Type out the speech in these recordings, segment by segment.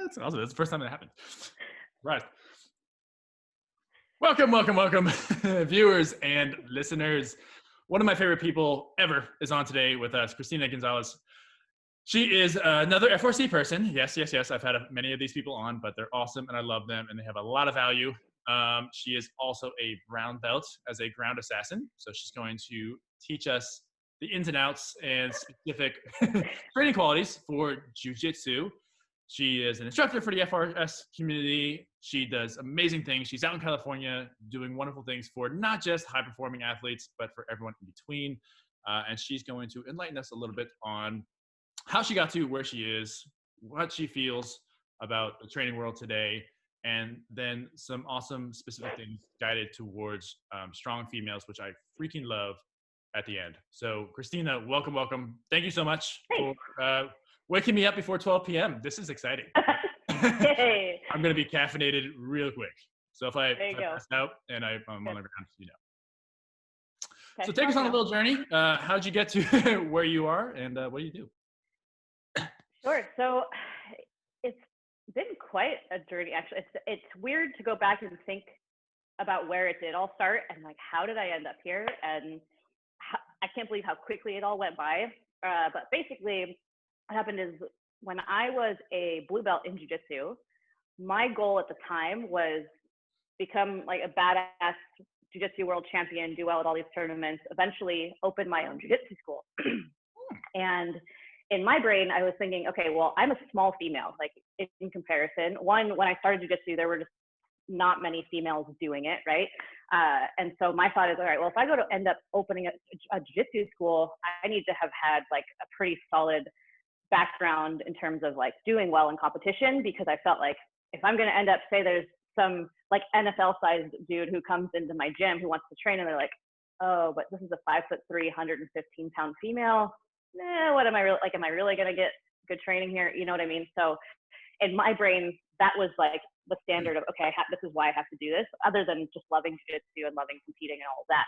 That's awesome. That's the first time that happened. Right. Welcome, viewers and listeners. One of my favorite people ever is on today with us, Christina Gonzalez. She is another F4C person. Yes. I've had many of these people on, but they're awesome and I love them and they have a lot of value. She is also a brown belt as a ground assassin. So she's going to teach us the ins and outs and specific training qualities for jiu-jitsu. She is an instructor for the FRS community. She does amazing things. She's out in California doing wonderful things for not just high-performing athletes, but for everyone in between. And she's going to enlighten us a little bit on how she got to where she is, what she feels about the training world today, and then some awesome specific things guided towards strong females, which I freaking love at the end. So Christina, welcome. Thank you so much for waking me up before 12 p.m. This is exciting. Hey. I'm going to be caffeinated real quick. So if I pass out and I'm on the ground, you know. Okay, so take us on a little journey. How'd you get to where you are and what do you do? Sure. So it's been quite a journey, actually. It's weird to go back and think about where it did all start and like, how did I end up here? And I can't believe how quickly it all went by. But basically, what happened is when I was a blue belt in jiu-jitsu, my goal at the time was become like a badass jiu-jitsu world champion, do well at all these tournaments, eventually open my own jiu-jitsu school. And in my brain, I was thinking, okay, well, I'm a small female, like in comparison. One, when I started jiu-jitsu, there were just not many females doing it, right? And so my thought is, all right, well, if I go to end up opening a jiu-jitsu school, I need to have had like a pretty solid background in terms of like doing well in competition, because I felt like if I'm going to end up, say there's some like NFL sized dude who comes into my gym who wants to train and they're like, oh, but this is a 5'3", 115-pound female. What am I really like? Am I really going to get good training here? You know what I mean? So in my brain, that was like the standard of, okay, this is why I have to do this, other than just loving jiu-jitsu and loving competing and all of that.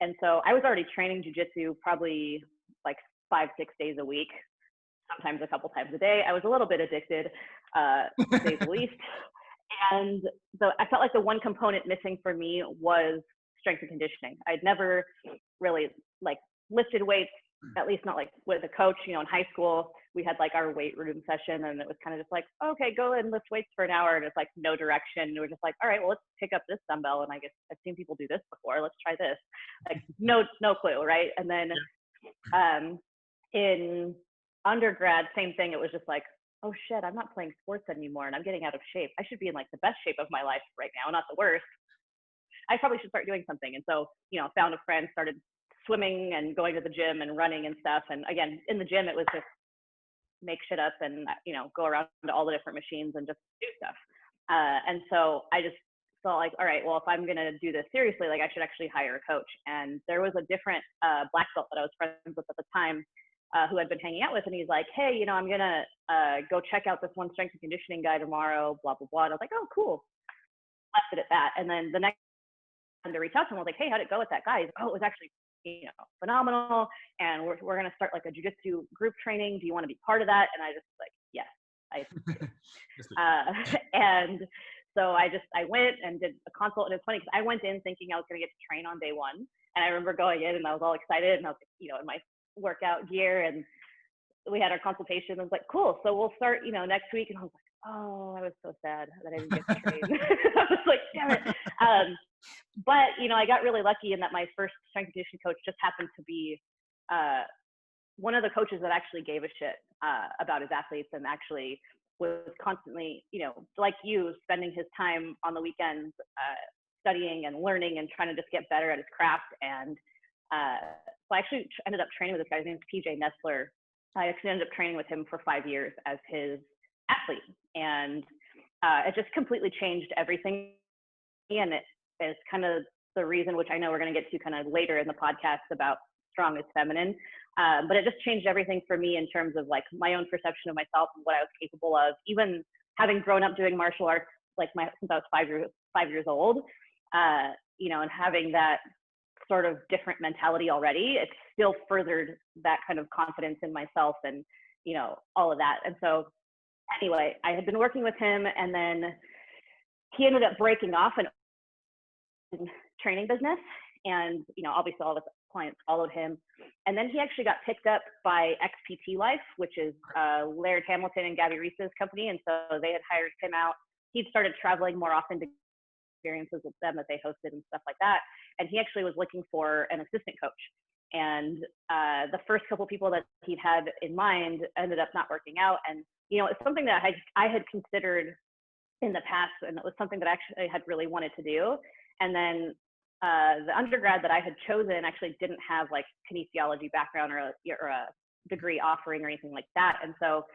And so I was already training jiu-jitsu probably like 5-6 days a week, sometimes a couple times a day. I was a little bit addicted, to say the least. And so I felt like the one component missing for me was strength and conditioning. I'd never really like lifted weights, at least not like with a coach. You know, in high school, we had like our weight room session and it was kind of just like, okay, go and lift weights for an hour. And it's like no direction. And we're just like, all right, well, let's pick up this dumbbell. And I guess I've seen people do this before. Let's try this. Like no clue. Right. And then in undergrad, same thing. It was just like, oh shit, I'm not playing sports anymore and I'm getting out of shape. I should be in like the best shape of my life right now, not the worst. I probably should start doing something. And so, you know, found a friend, started swimming and going to the gym and running and stuff. And again, in the gym, it was just make shit up and, you know, go around to all the different machines and just do stuff. And so I just felt like, all right, well, if I'm going to do this seriously, like I should actually hire a coach. And there was a different black belt that I was friends with at the time who I'd been hanging out with. And he's like, hey, you know, I'm going to go check out this one strength and conditioning guy tomorrow, blah, blah, blah. And I was like, oh, cool. Left it at that. And then the next time to reach out to him, I was like, hey, how'd it go with that guy? He's like, oh, it was actually, you know, phenomenal. And we're going to start like a jiu-jitsu group training. Do you want to be part of that? And I just like, yes, I do. And so I went and did a consult. And it's funny because I went in thinking I was going to get to train on day one. And I remember going in and I was all excited and I was, you know, in my workout gear, and we had our consultation. I was like, cool, so we'll start, you know, next week. And I was like, oh, I was so sad that I didn't get to train. I was like, damn it. But, you know, I got really lucky in that my first strength and conditioning coach just happened to be one of the coaches that actually gave a shit about his athletes and actually was constantly, you know, like you, spending his time on the weekends studying and learning and trying to just get better at his craft. And so I actually ended up training with this guy. His name is PJ Nestler. I actually ended up training with him for 5 years as his athlete. And it just completely changed everything. And it is kind of the reason, which I know we're going to get to kind of later in the podcast, about strong is feminine. But it just changed everything for me in terms of like my own perception of myself and what I was capable of. Even having grown up doing martial arts like since I was 5 years old, you know, and having that sort of different mentality already, it still furthered that kind of confidence in myself and, you know, all of that. And so anyway, I had been working with him, and then he ended up breaking off an training business, and obviously all the clients followed him, and then he actually got picked up by XPT Life, which is Laird Hamilton and Gabby Reese's company, and so they had hired him out. He'd started traveling more often to experiences with them that they hosted and stuff like that, and he actually was looking for an assistant coach. And the first couple people that he'd had in mind ended up not working out, and it's something that I had considered in the past, and it was something that I actually had really wanted to do. And then the undergrad that I had chosen actually didn't have like kinesiology background or a degree offering or anything like that. And so,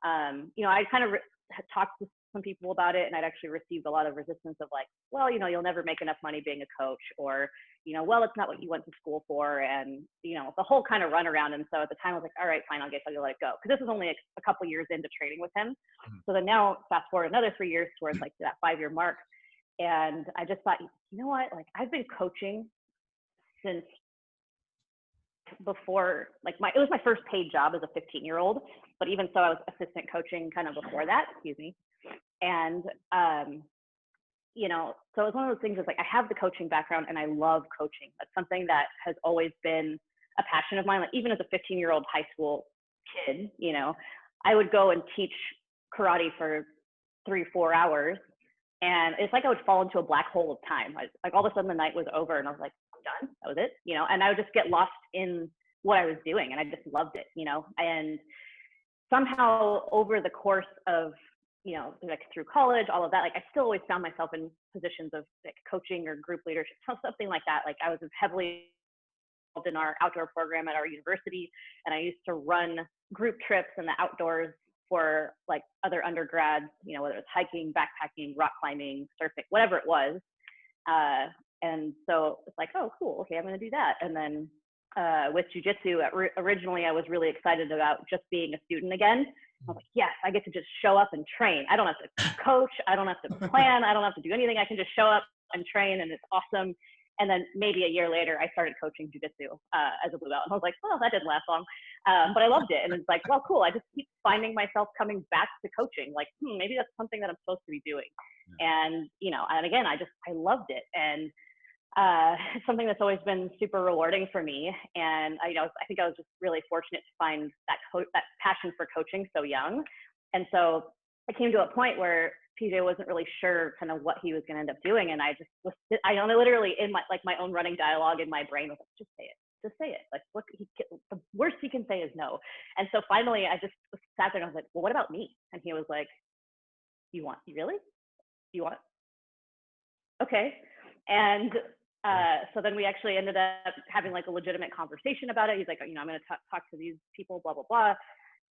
I kind of had talked to some people about it, and I'd actually received a lot of resistance of like, well, you'll never make enough money being a coach, or, well, it's not what you went to school for, and, the whole kind of runaround. And so at the time I was like, all right, fine, I guess I'll let it go. Because this was only a couple years into training with him. So then now fast forward another 3 years towards like that 5-year mark. And I just thought, you know what, like I've been coaching since before, like it was my first paid job as a 15-year-old, but even so I was assistant coaching kind of before that, excuse me. And, so it was one of those things that's like, I have the coaching background and I love coaching. That's something that has always been a passion of mine. Like even as a 15-year-old high school kid, I would go and teach karate for 3-4 hours. And it's like I would fall into a black hole of time. Like all of a sudden the night was over and I was like, I'm done, that was it, and I would just get lost in what I was doing, and I just loved it, and somehow over the course of, like through college, all of that, like I still always found myself in positions of like coaching or group leadership, something like that. Like I was heavily involved in our outdoor program at our university, and I used to run group trips in the outdoors for like other undergrads, whether it's hiking, backpacking, rock climbing, surfing, whatever it was. And so it's like, oh, cool. Okay, I'm going to do that. And then with jujitsu, originally I was really excited about just being a student again. I was like, yes, I get to just show up and train. I don't have to coach. I don't have to plan. I don't have to do anything. I can just show up and train, and it's awesome. And then maybe a year later, I started coaching jujitsu as a blue belt. And I was like, well, that didn't last long. But I loved it. And it's like, well, cool. I just keep finding myself coming back to coaching. Like, maybe that's something that I'm supposed to be doing. And, and again, I loved it. And it's something that's always been super rewarding for me. And I think I was just really fortunate to find that passion for coaching so young. And so I came to a point where PJ wasn't really sure kind of what he was going to end up doing. And I just was, literally in my own running dialogue in my brain was like, just say it. Just say it. Like, look, the worst he can say is no. And so finally I just sat there and I was like, well, what about me? And he was like, you really? You want? Okay. And so then we actually ended up having like a legitimate conversation about it. He's like, I'm going to talk to these people, blah, blah, blah.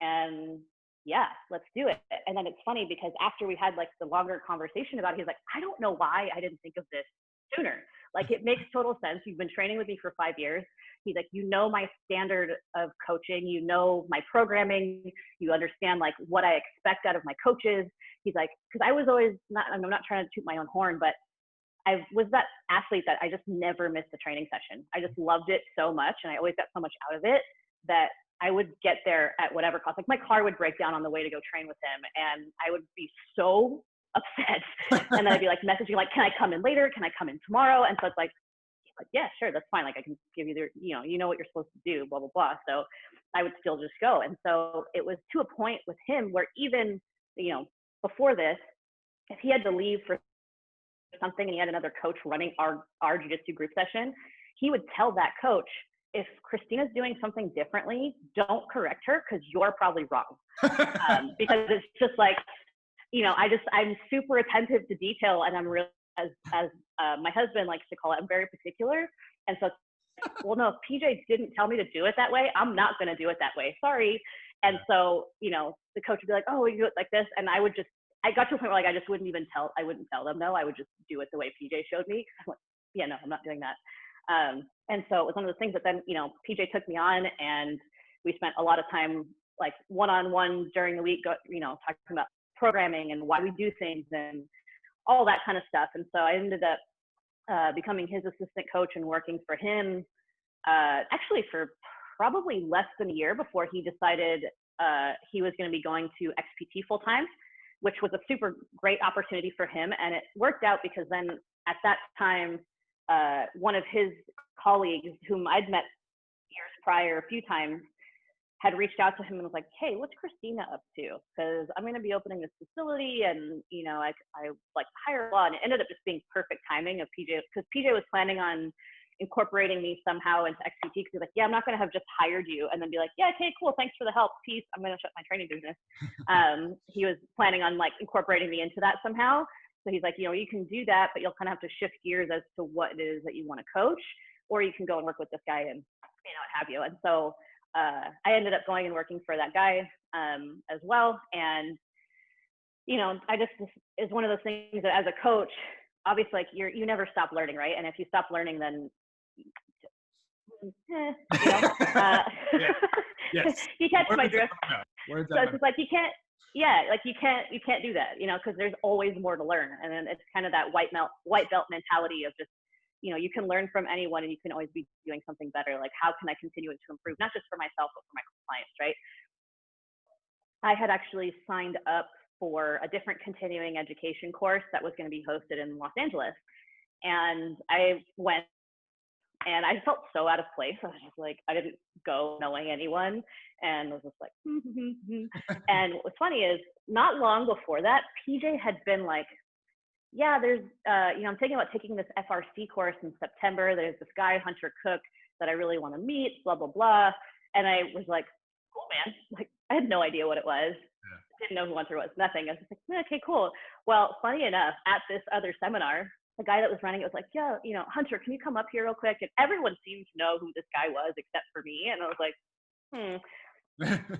And yeah, let's do it. And then it's funny because after we had like the longer conversation about it, he's like, I don't know why I didn't think of this sooner. Like it makes total sense. You've been training with me for 5 years. He's like, my standard of coaching, my programming, you understand like what I expect out of my coaches. He's like, because I was always I'm not trying to toot my own horn, but I was that athlete that I just never missed a training session. I just loved it so much, and I always got so much out of it that I would get there at whatever cost. Like my car would break down on the way to go train with him, and I would be so upset. And then I'd be like messaging like, can I come in later? Can I come in tomorrow? And so it's like, yeah, sure, that's fine. Like I can give you what you're supposed to do, blah, blah, blah. So I would still just go. And so it was to a point with him where even, before this, if he had to leave for something and he had another coach running our jiu-jitsu group session, he would tell that coach, if Christina's doing something differently, don't correct her because you're probably wrong. Because it's just like, I'm super attentive to detail, and I'm really, as my husband likes to call it, I'm very particular. And so, well, no, if PJ didn't tell me to do it that way, I'm not going to do it that way. Sorry. And so, the coach would be like, oh, we do it like this. And I got to a point where like, I just I wouldn't tell them no, I would just do it the way PJ showed me. I'm like, yeah, no, I'm not doing that. And so it was one of those things that then, PJ took me on, and we spent a lot of time like one-on-one during the week, talking about programming and why we do things and all that kind of stuff. And so I ended up becoming his assistant coach and working for him actually for probably less than a year before he decided he was going to be going to XPT full time, which was a super great opportunity for him. And it worked out because then at that time, one of his colleagues whom I'd met years prior a few times had reached out to him and was like, hey, what's Christina up to? Because I'm going to be opening this facility and, you know, I like hire a lot. And it ended up just being perfect timing of PJ, because PJ was planning on incorporating me somehow into XPT, because he's like, yeah, I'm not going to have just hired you and then be like, yeah, okay, cool, thanks for the help, peace, I'm going to shut my training business. He was planning on like incorporating me into that somehow. So he's like, you know, you can do that, but you'll kind of have to shift gears as to what it is that you want to coach, or you can go and work with this guy and, you know, what have you. And so I ended up going and working for that guy as well. And, you know, this is one of those things that as a coach, obviously, like you never stop learning, right? And if you stop learning, then, you know, yes. you catch my drift. So it's just like, you can't do that, you know, because there's always more to learn. And then it's kind of that white belt mentality of just, you know, you can learn from anyone and you can always be doing something better. Like, how can I continue to improve, not just for myself, but for my clients, right? I had actually signed up for a different continuing education course that was going to be hosted in Los Angeles. And I went and I felt so out of place. I was just like, I didn't go knowing anyone and was just like, and what was funny is not long before that, PJ had been like, yeah, there's, you know, I'm thinking about taking this FRC course in September. There's this guy, Hunter Cook, that I really want to meet, blah, blah, blah. And I was like, cool, man. Like, I had no idea what it was. Yeah. Didn't know who Hunter was, nothing. I was just like, okay, cool. Well, funny enough, at this other seminar, the guy that was running it was like, yeah, you know, Hunter, can you come up here real quick? And everyone seemed to know who this guy was except for me. And I was like,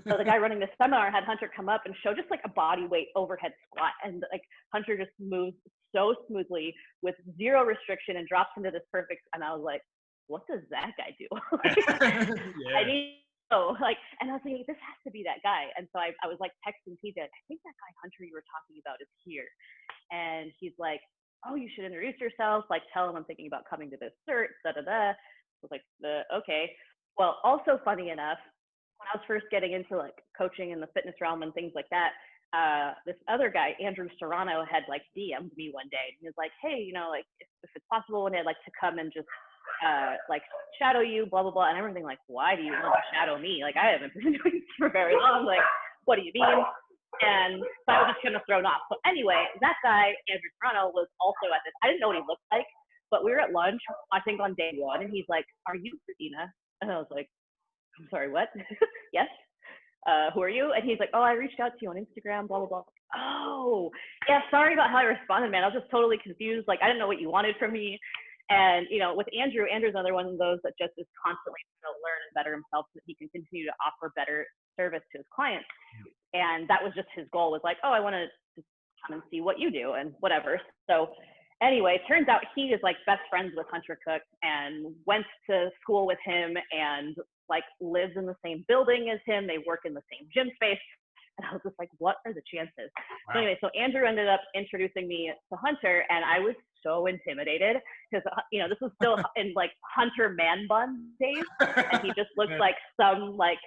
So the guy running the seminar had Hunter come up and show just like a body weight overhead squat. And like Hunter just moves so smoothly with zero restriction and drops into this perfect. And I was like, what does that guy do? I need to know. Like, and I was like, this has to be that guy. And so I was like texting PJ, I think that guy Hunter you were talking about is here. And he's like, oh, you should introduce yourself. Like, tell him I'm thinking about coming to this cert, da da da. I was like, okay. Well, also funny enough, when I was first getting into like coaching in the fitness realm and things like that, this other guy, Andrew Serrano, had like DM'd me one day. He was like, hey, you know, like if it's possible one day I'd like to come and just like shadow you, blah, blah, blah. And everything like, why do you want to shadow me? Like, I haven't been doing this for very long. Like, what do you mean? And so I was just kind of thrown off. So anyway, that guy, Andrew Serrano, was also at this. I didn't know what he looked like, but we were at lunch, I think on day one, and he's like, are you Christina? And I was like, I'm sorry, what? Yes. Who are you? And he's like, oh, I reached out to you on Instagram, blah, blah, blah. Oh, yeah, sorry about how I responded, man. I was just totally confused. Like, I didn't know what you wanted from me. And, you know, with Andrew's another one of those that just is constantly trying to learn and better himself so that he can continue to offer better service to his clients. And that was just his goal, was like, oh, I want to just come and see what you do and whatever. So anyway, it turns out he is like best friends with Hunter Cook and went to school with him and like lives in the same building as him. They work in the same gym space. And I was just like, what are the chances? Wow. So anyway, so Andrew ended up introducing me to Hunter, and I was so intimidated because, you know, this was still in like Hunter man bun days. And he just looked like some, like,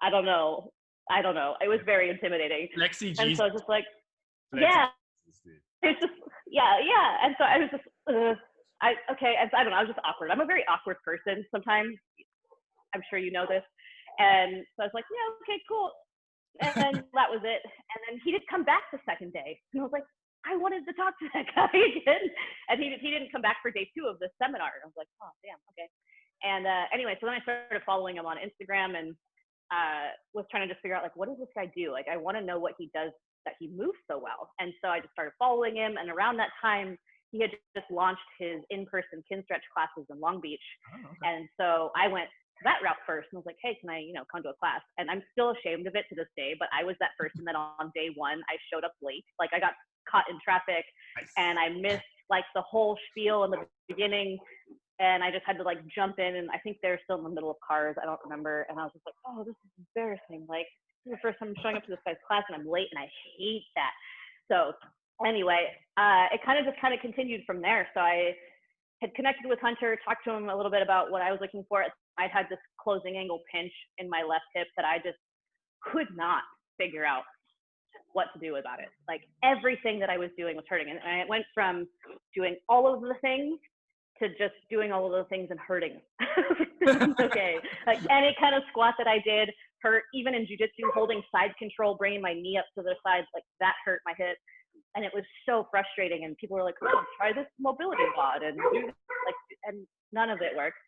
I don't know. It was very intimidating. Lexi and so I was just like, Lexi yeah. It's just, yeah. And so I was just, okay. And so, I don't know. I was just awkward. I'm a very awkward person sometimes. I'm sure you know this. And so I was like, yeah, okay, cool. And that was it. And then he did come back the second day. And I was like, I wanted to talk to that guy again. And he didn't come back for day 2 of the seminar. I was like, oh, damn, okay. And anyway, so then I started following him on Instagram and was trying to just figure out, like, what does this guy do? Like, I want to know what he does that he moves so well. And so I just started following him. And around that time, he had just launched his in-person kin stretch classes in Long Beach. Oh, okay. And so I went that route first and was like, hey, can I, you know, come to a class? And I'm still ashamed of it to this day, but I was that person that on day 1 I showed up late. Like, I got caught in traffic. Nice. And I missed like the whole spiel in the beginning, and I just had to like jump in, and I think they're still in the middle of cars, I don't remember. And I was just like, oh, this is embarrassing. Like, this is the first time I'm showing up to this guy's class and I'm late, and I hate that. So anyway, it kind of continued from there. So I had connected with Hunter, talked to him a little bit about what I was looking for. I'd had this closing angle pinch in my left hip that I just could not figure out what to do about it. Like everything that I was doing was hurting. And I went from doing all of the things to just doing all of those things and hurting. Okay. Like any kind of squat that I did hurt, even in jujitsu, holding side control, bringing my knee up to the side, like that hurt my hip. And it was so frustrating. And people were like, oh, try this mobility WOD and do this. Like, and none of it worked.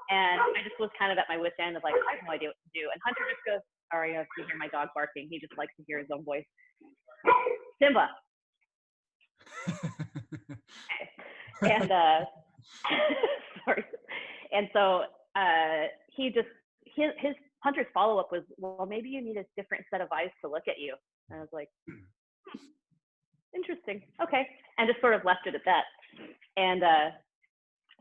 And I just was kind of at my wit's end of like, I have no idea what to do. And Hunter just goes, sorry, if you hear my dog barking, he just likes to hear his own voice. Simba. And sorry. And so his Hunter's follow-up was, well, maybe you need a different set of eyes to look at you. And I was like, interesting. Okay. And just sort of left it at that. And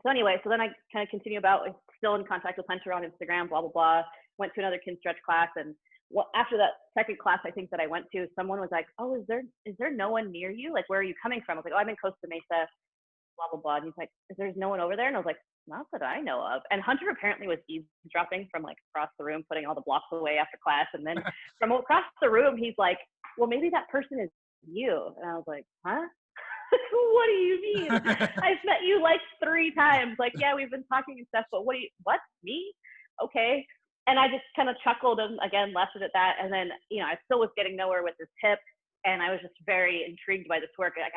so anyway, so then I kind of continue about, still in contact with Hunter on Instagram, blah, blah, blah. Went to another kin stretch class. And after that second class, I think that I went to, someone was like, oh, is there no one near you? Like, where are you coming from? I was like, oh, I'm in Costa Mesa, blah, blah, blah. And he's like, there's no one over there? And I was like, not that I know of. And Hunter apparently was eavesdropping from like across the room, putting all the blocks away after class. And then from across the room, he's like, well, maybe that person is you. And I was like, huh? What do you mean? I've met you like 3 times. Like, yeah, we've been talking and stuff, but what, me? Okay. And I just kind of chuckled and again, left it at that. And then, I still was getting nowhere with this tip. And I was just very intrigued by this work. Like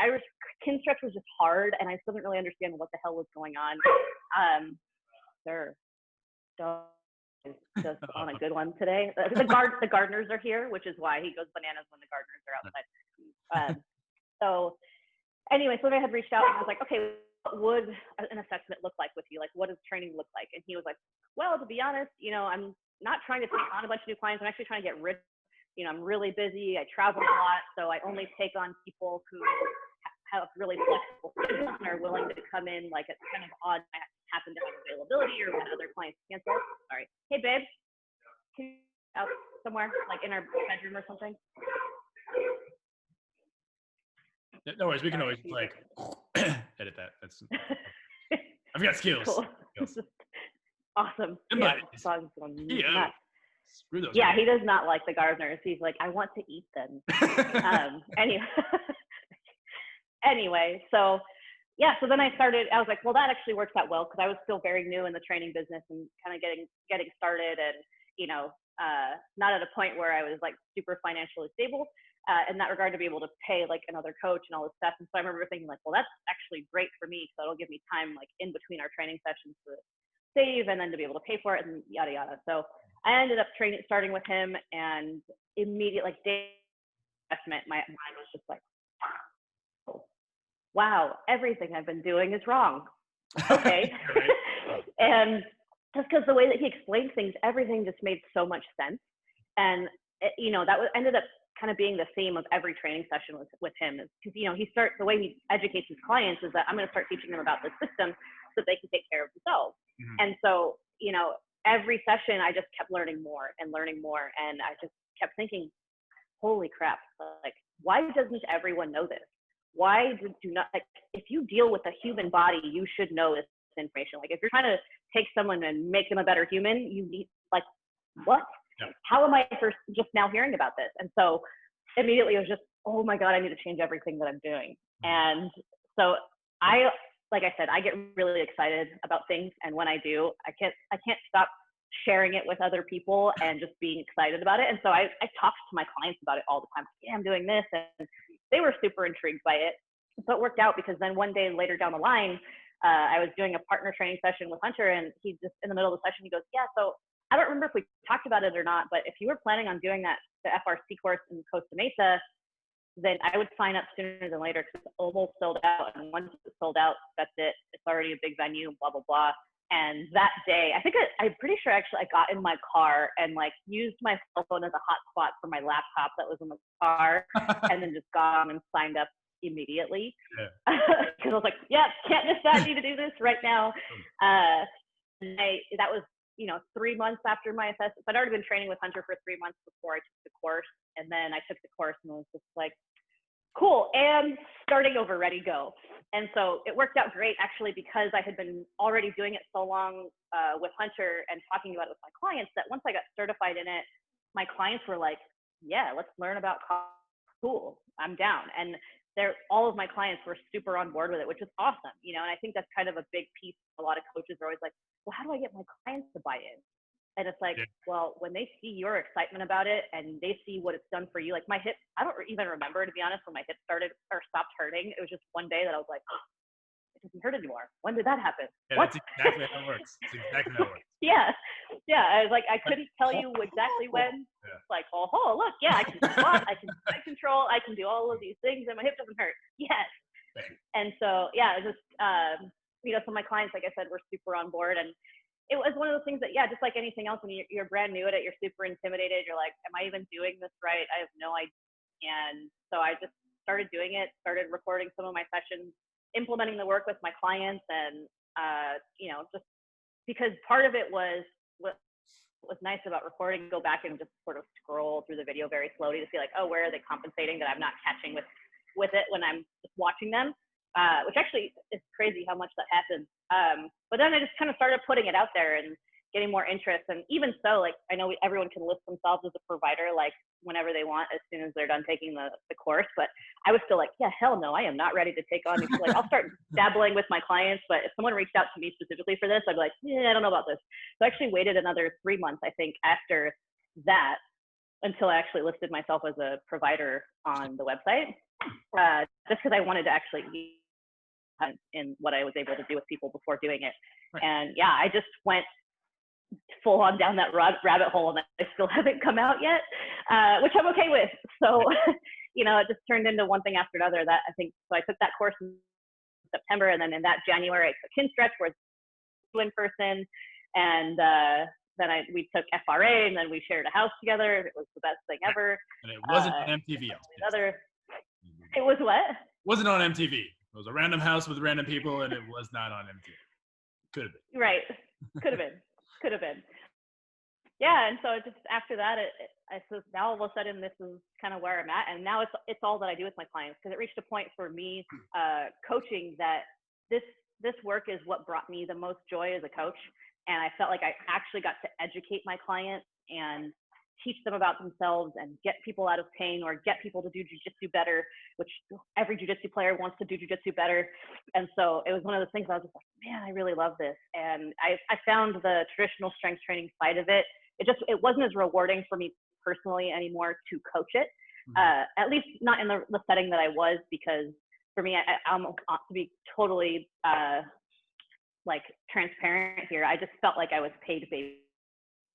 kin stretch was just hard, and I still didn't really understand what the hell was going on. Sir, dog is just on a good one today. The gardeners are here, which is why he goes bananas when the gardeners are outside. So anyway, so I had reached out and I was like, okay, what would an assessment look like with you? Like, what does training look like? And he was like, well, to be honest, I'm not trying to take on a bunch of new clients. I'm actually trying to get rid. I'm really busy. I travel a lot, so I only take on people who have really flexible schedules and are willing to come in like at kind of odd happen to have availability or when other clients cancel. Sorry. Hey, babe. Can you out somewhere, like in our bedroom or something? No worries. We can always like edit that. That's I've got skills. Cool. Skills. Awesome. Yeah. Screw those yeah, he does not like the gardeners. He's like, I want to eat them. Anyway, so yeah, so then I was like, well, that actually works out well because I was still very new in the training business and kind of getting started and, not at a point where I was like super financially stable in that regard to be able to pay like another coach and all this stuff. And so I remember thinking like, well, that's actually great for me. So it'll give me time like in between our training sessions to save and then to be able to pay for it and yada, yada. So I ended up starting with him, and immediately, like day investment, my mind was just like, wow, everything I've been doing is wrong. Okay. And just because the way that he explained things, everything just made so much sense. And, that ended up kind of being the theme of every training session with him is because, the way he educates his clients is that I'm going to start teaching them about the system so that they can take care of themselves. Mm-hmm. And so, every session I just kept learning more. And I just kept thinking, holy crap, like, why doesn't everyone know this? Why do not, like, if you deal with a human body, you should know this information. Like, if you're trying to take someone and make them a better human, you need, like, what? Yeah. How am I just now hearing about this? And so immediately it was just, oh my God, I need to change everything that I'm doing. And so like I said, I get really excited about things. And when I do, I can't stop sharing it with other people and just being excited about it. And so I talk to my clients about it all the time. Yeah, I'm doing this. And they were super intrigued by it. So it worked out because then one day later down the line, I was doing a partner training session with Hunter, and he just in the middle of the session, he goes, yeah, so I don't remember if we talked about it or not, but if you were planning on doing the FRC course in Costa Mesa, then I would sign up sooner than later because it's almost sold out. And once it's sold out, that's it. It's already a big venue, blah, blah, blah. And that day, I'm pretty sure actually I got in my car and like used my cell phone as a hotspot for my laptop that was in the car and then just got on and signed up immediately. Because I was like, yeah, can't miss that. I need to do this right now. That was, 3 months after my assessment. I'd already been training with Hunter for 3 months before I took the course. And then I took the course and was just like, cool, and starting over, ready, go. And so it worked out great actually because I had been already doing it so long with Hunter and talking about it with my clients that once I got certified in it, my clients were like, yeah, let's learn about cool. I'm down. And all of my clients were super on board with it, which is awesome, you know. And I think that's kind of a big piece. A lot of coaches are always like, well, how do I get my clients to buy in? And it's like, well, when they see your excitement about it and they see what it's done for you, like my hip, I don't even remember, to be honest, when my hip started or stopped hurting. It was just one day that I was like, oh, it doesn't hurt anymore. When did that happen? Yeah, what? that's exactly how it works. It's exactly how it works. Yeah. Yeah. I was like, I couldn't tell you exactly when. Yeah. It's like, oh, look, yeah, I can squat, I can side control, I can do all of these things and my hip doesn't hurt. Yes. And so, yeah, it just, you know, so my clients, like I said, were super on board. And it was one of those things that, yeah, just like anything else, when you're brand new at it, you're super intimidated. You're like, am I even doing this right? I have no idea. And so I just started doing it, started recording some of my sessions, implementing the work with my clients. And, you know, just because part of it was what was nice about recording, go back and just sort of scroll through the video very slowly to see like, oh, where are they compensating that I'm not catching with it when I'm just watching them. Which actually is crazy how much that happens. But then I just kind of started putting it out there and getting more interest. And even so, like, I know everyone can list themselves as a provider, like whenever they want, as soon as they're done taking the course. But I was still like, yeah, hell no, I am not ready to take on. Like, I'll start dabbling with my clients, but if someone reached out to me specifically for this, I'd be like, yeah, I don't know about this. So I actually waited another 3 months, I think, after that, until I actually listed myself as a provider on the website, just because I wanted to actually in what I was able to do with people before doing it. Right. And yeah, I just went full on down that rabbit hole, and I still haven't come out yet, which I'm okay with. So, you know, it just turned into one thing after another. That I think, so I took that course in September, and then in that January, I took Kinstretch, where it's in person, and then we took FRA, and then we shared a house together. It was the best thing ever. And it wasn't on MTV. It was what? Wasn't on MTV. It was a random house with random people, and it was not on MTV. Could have been. Right. Could have been. Could have been. Yeah, and so just after that, I suppose now all of a sudden this is kind of where I'm at, and now it's all that I do with my clients, because it reached a point for me coaching that this work is what brought me the most joy as a coach, and I felt like I actually got to educate my clients and teach them about themselves and get people out of pain, or get people to do jujitsu better, which every jujitsu player wants to do jujitsu better. And so it was one of those things I was just like, man, I really love this. And I found the traditional strength training side of it, it wasn't as rewarding for me personally anymore to coach it, at least not in the setting that I was, because for me, I'm to be totally like transparent here, I just felt like I was paid baby.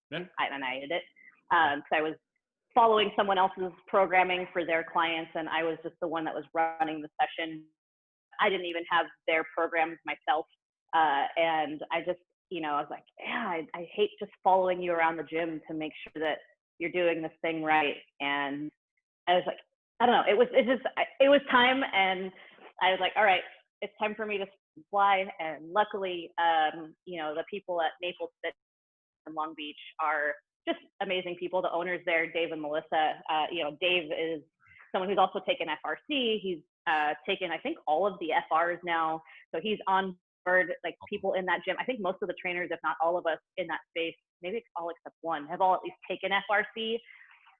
Yeah. And I hated it. Because I was following someone else's programming for their clients, and I was just the one that was running the session. I didn't even have their programs myself. And I just, you know, I was like, yeah, I hate just following you around the gym to make sure that you're doing this thing right. And I was like, I don't know, it was time. And I was like, all right, it's time for me to fly. And luckily, you know, the people at Naples Fit in Long Beach are just amazing people. The owners there, Dave and Melissa, you know, Dave is someone who's also taken FRC. He's taken, I think, all of the FRs now. So he's on board, like people in that gym. I think most of the trainers, if not all of us in that space, maybe all except one, have all at least taken FRC.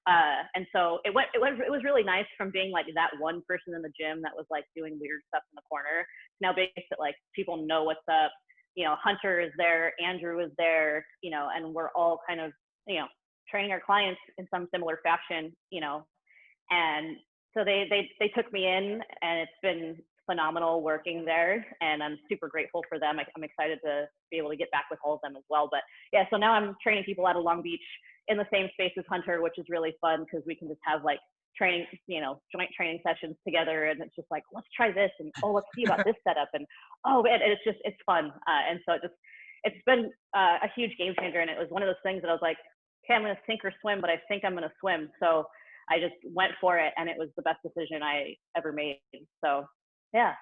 And so it was really nice from being like that one person in the gym that was like doing weird stuff in the corner. Now based that like people know what's up. You know, Hunter is there, Andrew is there, you know, and we're all kind of, you know, training our clients in some similar fashion, you know. And so they took me in, and it's been phenomenal working there, and I'm super grateful for them. I'm excited to be able to get back with all of them as well. But yeah, so now I'm training people out of Long Beach in the same space as Hunter, which is really fun because we can just have like training, you know, joint training sessions together, and it's just like, let's try this, and oh, let's see about this setup, and oh, and it's fun. And so it's been a huge game changer, and it was one of those things that I was like, okay, I'm going to sink or swim, but I think I'm going to swim. So I just went for it, and it was the best decision I ever made. So yeah.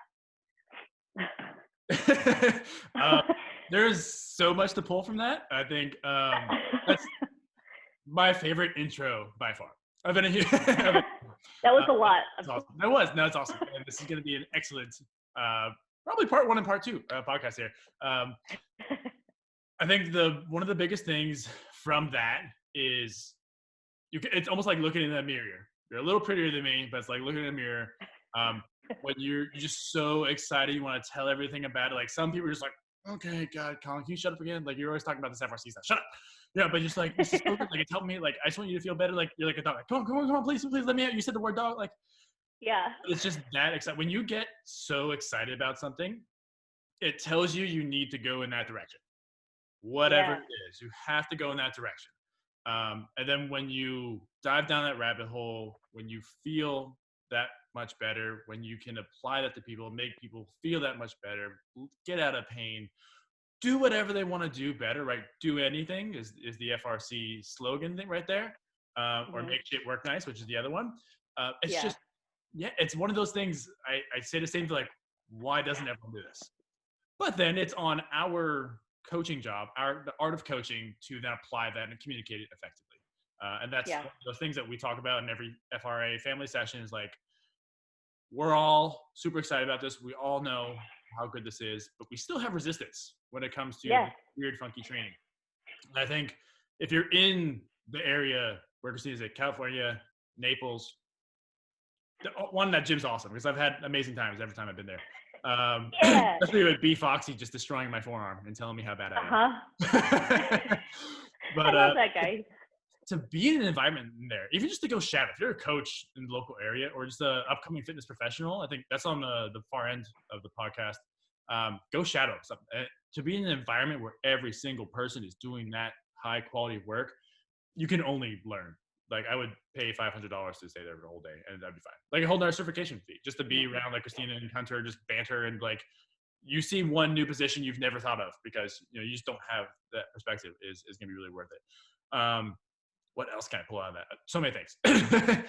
There's so much to pull from that. I think that's my favorite intro by far. I've been a huge that was a lot. Awesome. That was. No, it's awesome. And this is going to be an excellent, probably part 1 and part 2 podcast here. I think one of the biggest things from that is it's almost like looking in that mirror. You're a little prettier than me, but it's like looking in a mirror. When you're just so excited, you want to tell everything about it. Like some people are just like, okay, God, Colin, can you shut up again? Like you're always talking about this FRC stuff. Shut up. Yeah, but just like, this is so good. Like it's helped me. Like I just want you to feel better. Like you're like a dog. Like, come on, please let me out. You said the word dog. Like Yeah. it's just that excited. When you get so excited about something, it tells you need to go in that direction. Whatever Yeah. it is, you have to go in that direction. And then when you dive down that rabbit hole, when you feel that much better, when you can apply that to people, make people feel that much better, get out of pain, do whatever they want to do better, right? Do anything is the FRC slogan thing right there. Or make shit work nice, which is the other one. It's just, it's one of those things. I say the same thing, like, why doesn't everyone do this? But then it's on our coaching job, the art of coaching, to then apply that and communicate it effectively. And that's one of those things that we talk about in every FRA family session is like, we're all super excited about this. We all know how good this is, but we still have resistance when it comes to weird, funky training. And I think if you're in the area where Christina's at, California, Naples, one, that gym's awesome because I've had amazing times every time I've been there. Especially with B Foxy just destroying my forearm and telling me how bad I am. But I love that guy. To be in an environment in there, even just to go shadow, if you're a coach in the local area or just an upcoming fitness professional, I think that's on the far end of the podcast. Go shadow something. To be in an environment where every single person is doing that high quality work, you can only learn. Like I would pay $500 to stay there for the whole day and that'd be fine. Like a whole nother certification fee just to be around like Christina and Hunter, just banter and like you see one new position you've never thought of because you just don't have that perspective is gonna be really worth it. What else can I pull out of that? So many things. And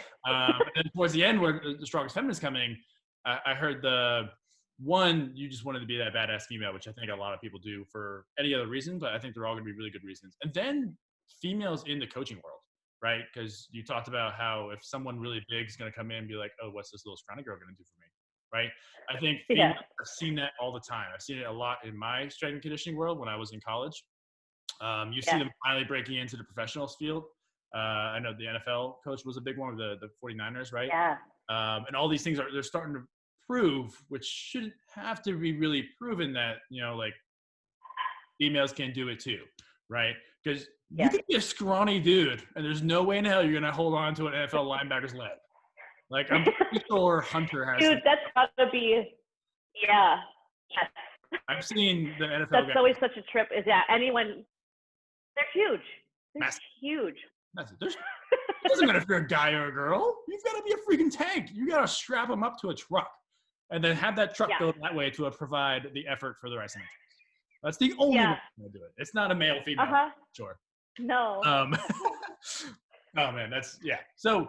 then towards the end where the Strongest Feminist coming, I heard you just wanted to be that badass female, which I think a lot of people do for any other reason, but I think they're all gonna be really good reasons. And then females in the coaching world. Right? Because you talked about how if someone really big is going to come in and be like, oh, what's this little scrawny girl going to do for me? Right? I think I've seen that all the time. I've seen it a lot in my strength and conditioning world when I was in college. You see them finally breaking into the professionals field. I know the NFL coach was a big one with the 49ers, right? Yeah. And all these things they're starting to prove, which shouldn't have to be really proven that, like females can do it too, right? Because you could be a scrawny dude, and there's no way in hell you're gonna hold on to an NFL linebacker's leg. Like I'm pretty sure Hunter has. Dude, that's gotta be. Yeah. Yes. I've seen the NFL. That's guys. always such a trip. Is that anyone? They're huge. They're huge. It doesn't matter if you're a guy or a girl. You've got to be a freaking tank. You got to strap them up to a truck, and then have that truck go that way to provide the effort for the rest of the team. That's the only way to do it. It's not a male female. Sure. No. Oh man, So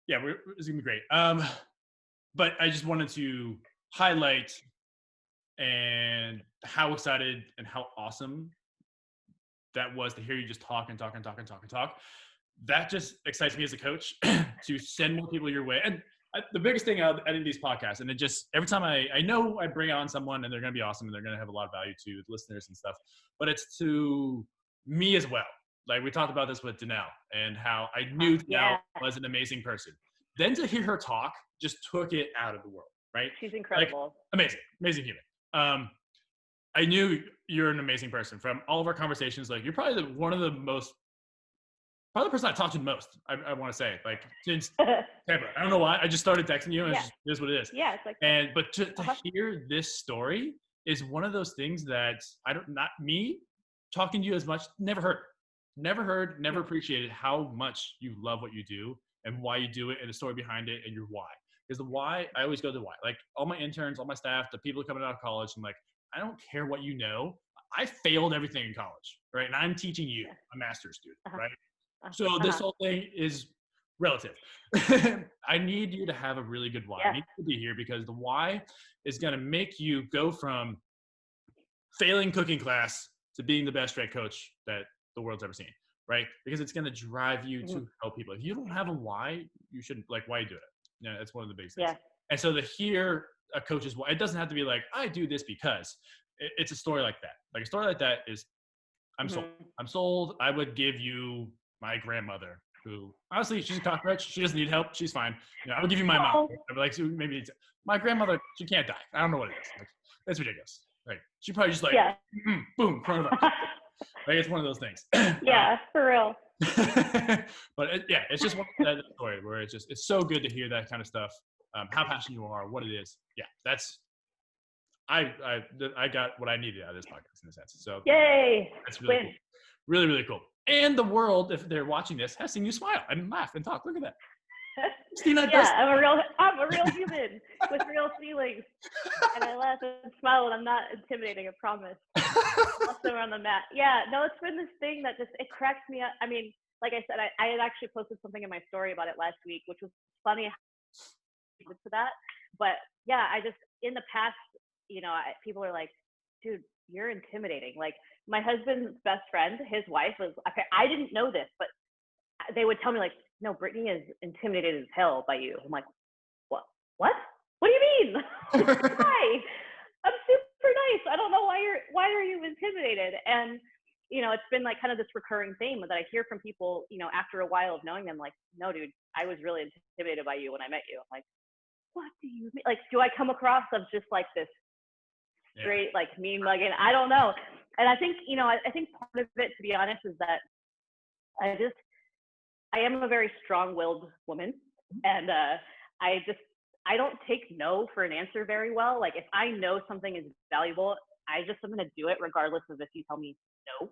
it's gonna be great. But I just wanted to highlight and how excited and how awesome that was to hear you just talk. That just excites me as a coach to send more people your way. And the biggest thing I did these podcasts, and it just every time I know I bring on someone and they're gonna be awesome and they're gonna have a lot of value to the listeners and stuff, but it's to me as well. Like we talked about this with Danelle and how I knew Danelle was an amazing person. Then to hear her talk just took it out of the world, right? She's incredible. Like, amazing human. I knew you're an amazing person from all of our conversations. Like you're probably probably the person I talked to the most, I want to say, like since Tampa. I don't know why. I just started texting you and it is what it is. Yeah, it's like but to hear this story is one of those things that not me talking to you as much, never heard, never appreciated how much you love what you do and why you do it and the story behind it and your why. Because the why, I always go to why. Like all my interns, all my staff, the people coming out of college, I'm like, I don't care what you know. I failed everything in college, right? And I'm teaching you, a master's student, right? So this whole thing is relative. I need you to have a really good why. I need you to be here because the why is going to make you go from failing cooking class to being the best strength coach that the world's ever seen, right? Because it's going to drive you to help people. If you don't have a why, you shouldn't, like, why you do it? Yeah, that's one of the big things. And so to hear a coach's why, it doesn't have to be like, I do this because. It's a story like that. Like a story like that is, I'm sold. I'm sold. I would give you my grandmother who honestly, she's a cockroach. She doesn't need help. She's fine. You know, I'll give you my mom. Oh, I'd be like, so maybe my grandmother. She can't die. I don't know what it is. Like, it's ridiculous. Like, she probably just like, yeah. boom, coronavirus. Like, it's one of those things. Yeah, for real. But yeah, it's just one that story where it's so good to hear that kind of stuff. How passionate you are, what it is. Yeah, that's I got what I needed out of this podcast in a sense. So Yay. that's really Win. cool. Really, really cool. And the world, if they're watching this, has seen you smile and laugh and talk. Look at that. Christina Yeah, I'm a real human with real feelings. And I laugh and smile and I'm not intimidating, I promise. Also on the mat. Yeah, no, it's been this thing that just, it cracks me up. I mean, like I said, I had actually posted something in my story about it last week, which was funny to that. But yeah, I just, in the past, you know, people are like, dude, you're intimidating. Like my husband's best friend, his wife was, okay, I didn't know this, but they would tell me like, no, Brittany is intimidated as hell by you. I'm like, what? What do you mean? Hi, I'm super nice. I don't know why are you intimidated? And you know, it's been like kind of this recurring theme that I hear from people, you know, after a while of knowing them, like, no, dude, I was really intimidated by you when I met you. I'm like, what do you mean? Like, do I come across of just like this straight, like mean mugging? I don't know. And I think, you know, I think part of it, to be honest, is that I am a very strong-willed woman, and I don't take no for an answer very well. Like if I know something is valuable, I'm going to do it regardless of if you tell me no.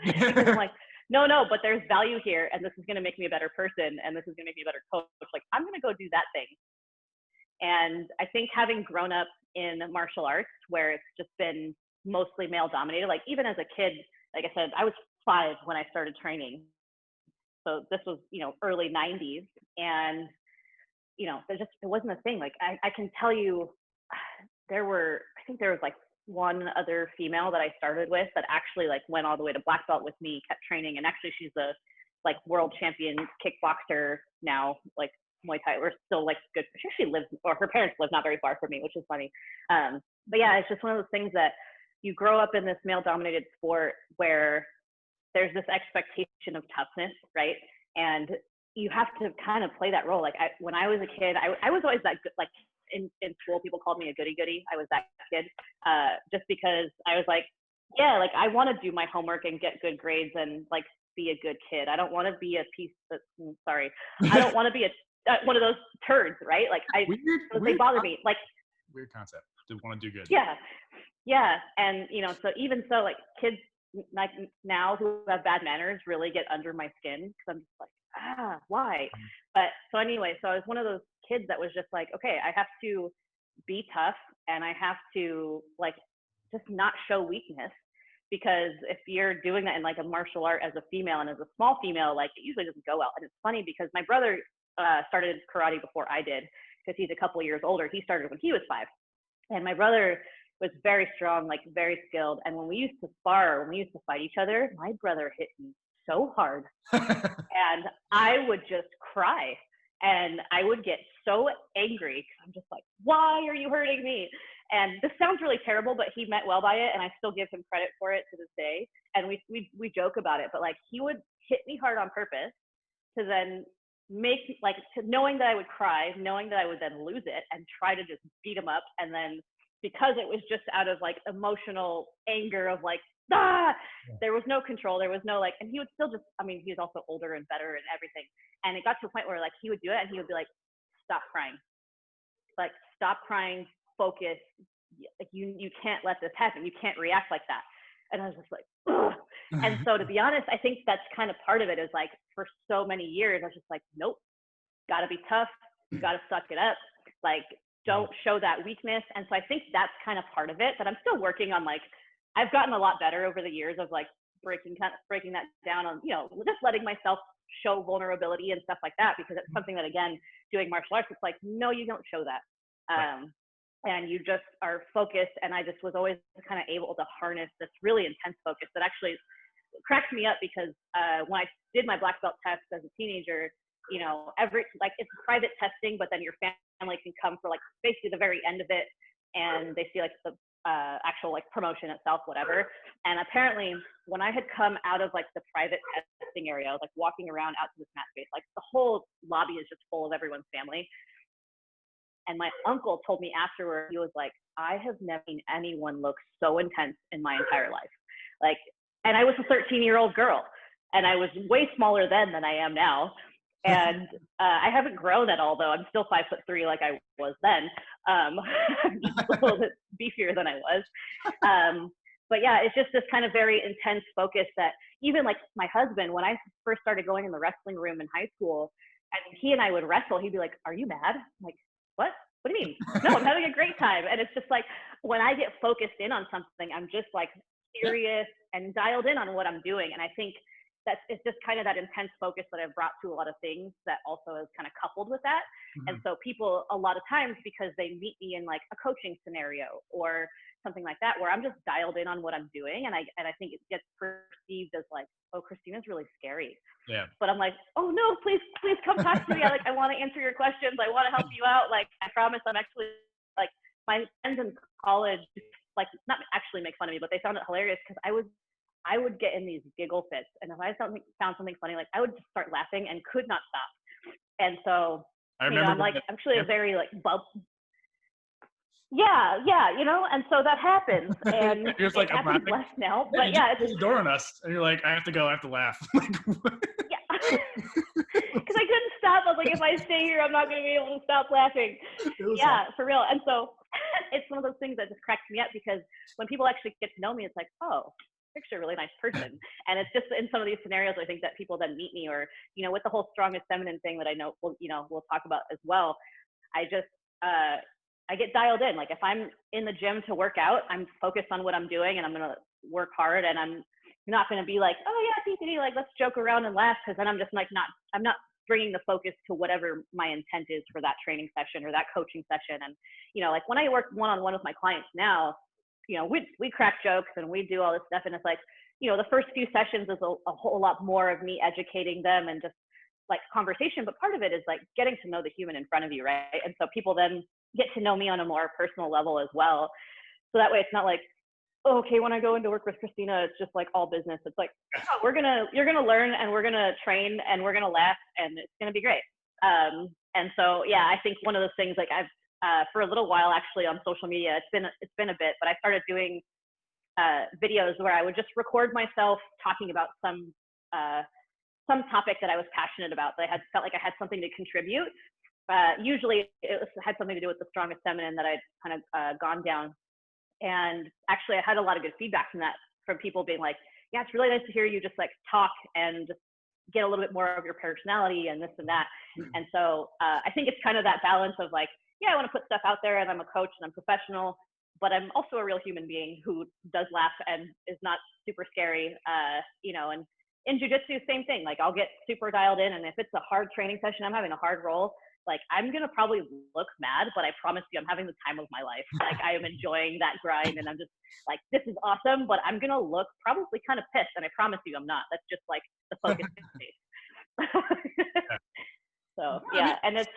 Because I'm like, no, but there's value here, and this is going to make me a better person, and this is going to make me a better coach. Like I'm going to go do that thing. And I think having grown up in martial arts where it's just been mostly male dominated, like even as a kid, like I said, I was 5 when I started training. So this was, you know, early 90s. And, you know, it wasn't a thing. Like I can tell you I think there was like one other female that I started with that actually like went all the way to black belt with me, kept training. And actually she's a like world champion kickboxer now, like Muay Thai. We're still like good. She actually lives, or her parents live not very far from me, which is funny. But yeah, it's just one of those things that you grow up in this male dominated sport where there's this expectation of toughness, right? And you have to kind of play that role. Like when I was a kid, I was always that good, like in school, people called me a goody goody. I was that kid, just because I was like, yeah, like I want to do my homework and get good grades and like be a good kid. I don't want to be a piece of, sorry. I don't want to be one of those turds, right? Like they bother me. Like weird concept to want to do good. Yeah. And you know, so even so, like kids like now who have bad manners really get under my skin because I'm just like, why? But so anyway, so I was one of those kids that was just like, okay, I have to be tough and I have to like just not show weakness, because if you're doing that in like a martial art as a female and as a small female, like it usually doesn't go well. And it's funny because my brother started karate before I did, because he's a couple years older. He started when he was 5, and my brother was very strong, like very skilled. And when we used to spar, when we used to fight each other, my brother hit me so hard and I would just cry and I would get so angry because I'm just like, why are you hurting me? And this sounds really terrible, but he meant well by it, and I still give him credit for it to this day. And we joke about it, but like he would hit me hard on purpose to then make like knowing that I would cry, knowing that I would then lose it and try to just beat him up. And then because it was just out of like emotional anger of like, there was no control, there was no like, and he would still just, I mean, he was also older and better and everything. And it got to a point where like he would do it and he would be like, stop crying, like stop crying, focus, like you can't let this happen, you can't react like that. And I was just like, ugh. And so to be honest, I think that's kind of part of it, is like for so many years I was just like, nope, gotta be tough, gotta suck it up, like don't show that weakness. And so I think that's kind of part of it, but I'm still working on like, I've gotten a lot better over the years of like breaking that down on, you know, just letting myself show vulnerability and stuff like that, because it's something that, again, doing martial arts, it's like, no, you don't show that. And you just are focused. And I just was always kind of able to harness this really intense focus that actually cracked me up, because when I did my black belt test as a teenager, you know, it's private testing, but then your family can come for like basically the very end of it, and they see like the actual like promotion itself, whatever. And apparently when I had come out of like the private testing area, I was like walking around out to this mat space, like the whole lobby is just full of everyone's family. And my uncle told me afterward, he was like, I have never seen anyone look so intense in my entire life. Like, and I was a 13-year-old girl, and I was way smaller then than I am now. And I haven't grown at all, though. I'm still 5'3" like I was then. I'm just a little bit beefier than I was. But yeah, it's just this kind of very intense focus that even like my husband, when I first started going in the wrestling room in high school, and he and I would wrestle, he'd be like, "Are you mad?" I'm like, "What? What do you mean?" "No, I'm having a great time." And it's just like when I get focused in on something, I'm just like serious and dialed in on what I'm doing. And I think it's just kind of that intense focus that I've brought to a lot of things that also is kind of coupled with that. Mm-hmm. And so people a lot of times, because they meet me in like a coaching scenario or something like that, where I'm just dialed in on what I'm doing, and I think it gets perceived as like, "Oh, Christina's really scary." Yeah. But I'm like, "Oh no, please come talk to me. I want to answer your questions. I want to help you out. Like, I promise I'm actually like," my friends in college, like, not actually make fun of me, but they found it hilarious because I would get in these giggle fits, and if I found something funny, like I would just start laughing and could not stop. And so, I remember I'm like actually a very like yeah, and so that happens, and you're just like, it "I'm happens laughing." less now. Yeah, But yeah, close the door on us, and you're like, "I have to go. I have to laugh." Like, yeah, because I couldn't stop. I was like, if I stay here, I'm not going to be able to stop laughing. Yeah, for real. And so it's one of those things that just cracks me up, because when people actually get to know me, it's like, "Oh, you're actually a really nice person." And it's just in some of these scenarios, I think, that people then meet me, or with the whole strongest feminine thing that I know we'll talk about as well. I just I get dialed in. Like if I'm in the gym to work out, I'm focused on what I'm doing, and I'm going to work hard, and I'm not going to be like, "Oh yeah, TTD, like let's joke around and laugh," because then I'm just like I'm not bringing the focus to whatever my intent is for that training session or that coaching session. And like when I work one-on-one with my clients now, we crack jokes and we do all this stuff, and it's like, the first few sessions is a whole lot more of me educating them and just like conversation, but part of it is like getting to know the human in front of you, right? And so people then get to know me on a more personal level as well. So that way it's not like, "Oh, okay, when I go into work with Christina, it's just like all business." It's like, "Oh, you're gonna learn, and we're gonna train, and we're gonna laugh, and it's gonna be great." And so yeah, I think one of those things, like I've for a little while actually on social media, it's been a bit, but I started doing videos where I would just record myself talking about some topic that I was passionate about, that I felt like I had something to contribute. Usually it had something to do with the strongest feminine that I'd kind of gone down. And actually I had a lot of good feedback from that, from people being like, "Yeah, it's really nice to hear you just like talk and just get a little bit more of your personality and this and that." And so I think it's kind of that balance of like, yeah, I want to put stuff out there, and I'm a coach and I'm professional, but I'm also a real human being who does laugh and is not super scary, and in jiu-jitsu, same thing. Like I'll get super dialed in, and if it's a hard training session, I'm having a hard roll, like I'm going to probably look mad, but I promise you I'm having the time of my life. Like I am enjoying that grind, and I'm just like, this is awesome, but I'm going to look probably kind of pissed, and I promise you I'm not. That's just like the focus face. So yeah, and it's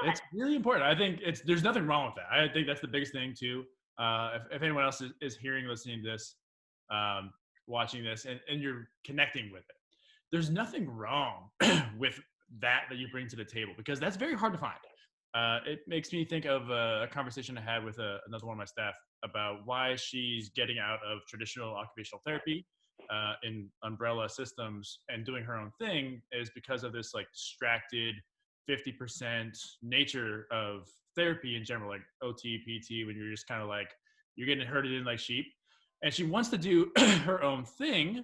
it's really important. I think there's nothing wrong with that. I think that's the biggest thing too. If anyone else is hearing, listening to this, watching this, and you're connecting with it, there's nothing wrong with that you bring to the table, because that's very hard to find. It makes me think of a conversation I had with another one of my staff about why she's getting out of traditional occupational therapy in umbrella systems and doing her own thing, is because of this like distracted 50% nature of therapy in general, like OT, PT, when you're just kind of like, you're getting herded in like sheep. And she wants to do her own thing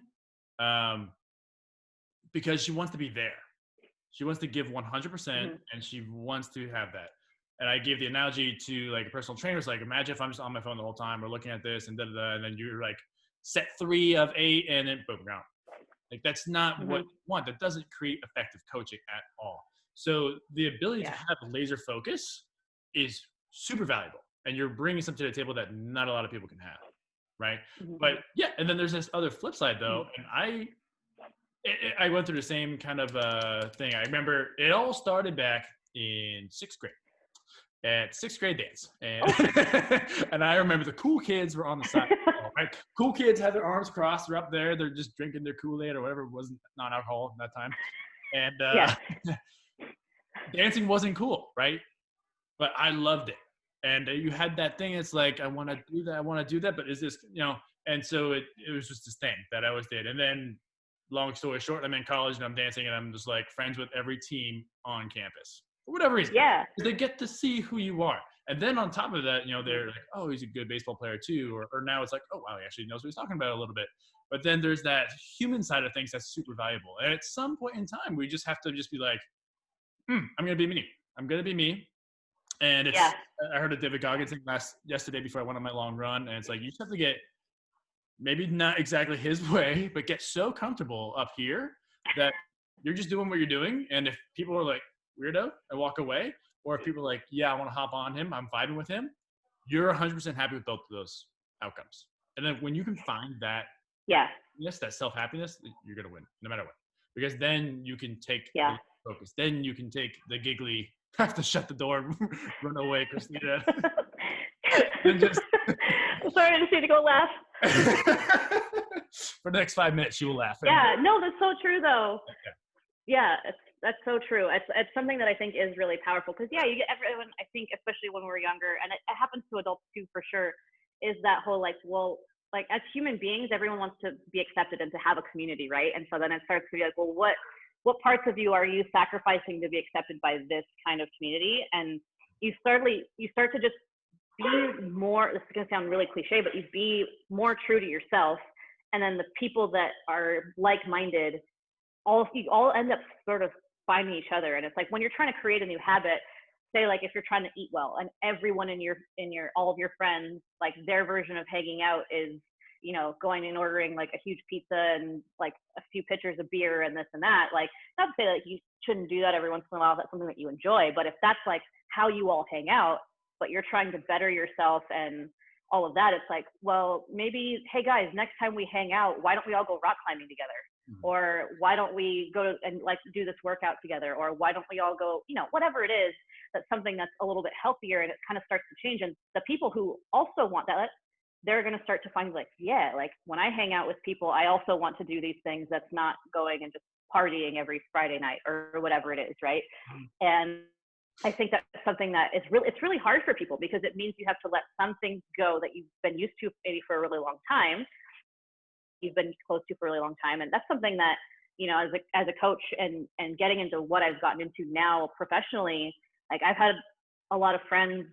because she wants to be there. She wants to give 100%, and she wants to have that. And I gave the analogy to like a personal trainer. It's like, imagine if I'm just on my phone the whole time or looking at this and and then you're like set 3 of 8 and then boom, gone. Like that's not what you want. That doesn't create effective coaching at all. So the ability to have laser focus is super valuable, and you're bringing something to the table that not a lot of people can have, right? But yeah, and then there's this other flip side though, and I went through the same kind of thing. I remember it all started back in 6th grade. at sixth grade dance. And, Oh. and I remember the cool kids were on the side. Right? Cool kids had their arms crossed. They're up there. They're just drinking their Kool-Aid or whatever. It wasn't non-alcohol at that time. And Yes. dancing wasn't cool, right? But I loved it. And you had that thing. It's like, I want to do that. I want to do that. But is this, and so it was just this thing that I always did. And then long story short, I'm in college and I'm dancing and I'm just like friends with every team on campus for whatever reason. Yeah. They get to see who you are. And then on top of that, they're like, oh, he's a good baseball player too. Or now it's like, oh, wow, he actually knows what he's talking about a little bit. But then there's that human side of things that's super valuable. And at some point in time, we just have to just be like, I'm going to be me. I'm going to be me. And it's, Yeah. I heard a David Goggins thing yesterday before I went on my long run. And it's like, you just have to get, maybe not exactly his way, but get so comfortable up here that you're just doing what you're doing. And if people are like, weirdo, I walk away. Or if people are like, yeah, I want to hop on him, I'm vibing with him, you're 100% happy with both of those outcomes. And then when you can find that, that self-happiness, you're going to win no matter what. Because then you can take the focus. Then you can take the giggly, have to shut the door, run away, Christina. And just I'm sorry, I just need to go laugh. For the next 5 minutes, you will laugh. Yeah, no, that's so true, though. Yeah, that's so true. It's something that I think is really powerful because, you get everyone, I think, especially when we're younger, and it happens to adults too, for sure, is that whole like, well, like as human beings, everyone wants to be accepted and to have a community, right? And so then it starts to be like, well, what parts of you are you sacrificing to be accepted by this kind of community? And you start to just be more, this is going to sound really cliche, but you be more true to yourself. And then the people that are like-minded, you all end up sort of finding each other. And it's like when you're trying to create a new habit, say like if you're trying to eat well and everyone in your all of your friends, like their version of hanging out is, going and ordering like a huge pizza and like a few pitchers of beer and this and that. Like, not to say that you shouldn't do that every once in a while if that's something that you enjoy, but if that's like how you all hang out, but you're trying to better yourself and all of that, it's like, well, maybe, hey guys, next time we hang out, why don't we all go rock climbing together? Or why don't we go and like do this workout together? Or why don't we all go, whatever it is, that's something that's a little bit healthier, and it kind of starts to change. And the people who also want that, they're going to start to find like, yeah, like when I hang out with people, I also want to do these things. That's not going and just partying every Friday night or whatever it is. Right. And I think that's something that it's really hard for people because it means you have to let some things go that you've been used to maybe for a really long time. You've been close to for a really long time. And that's something that, as a coach and getting into what I've gotten into now professionally, like I've had a lot of friends,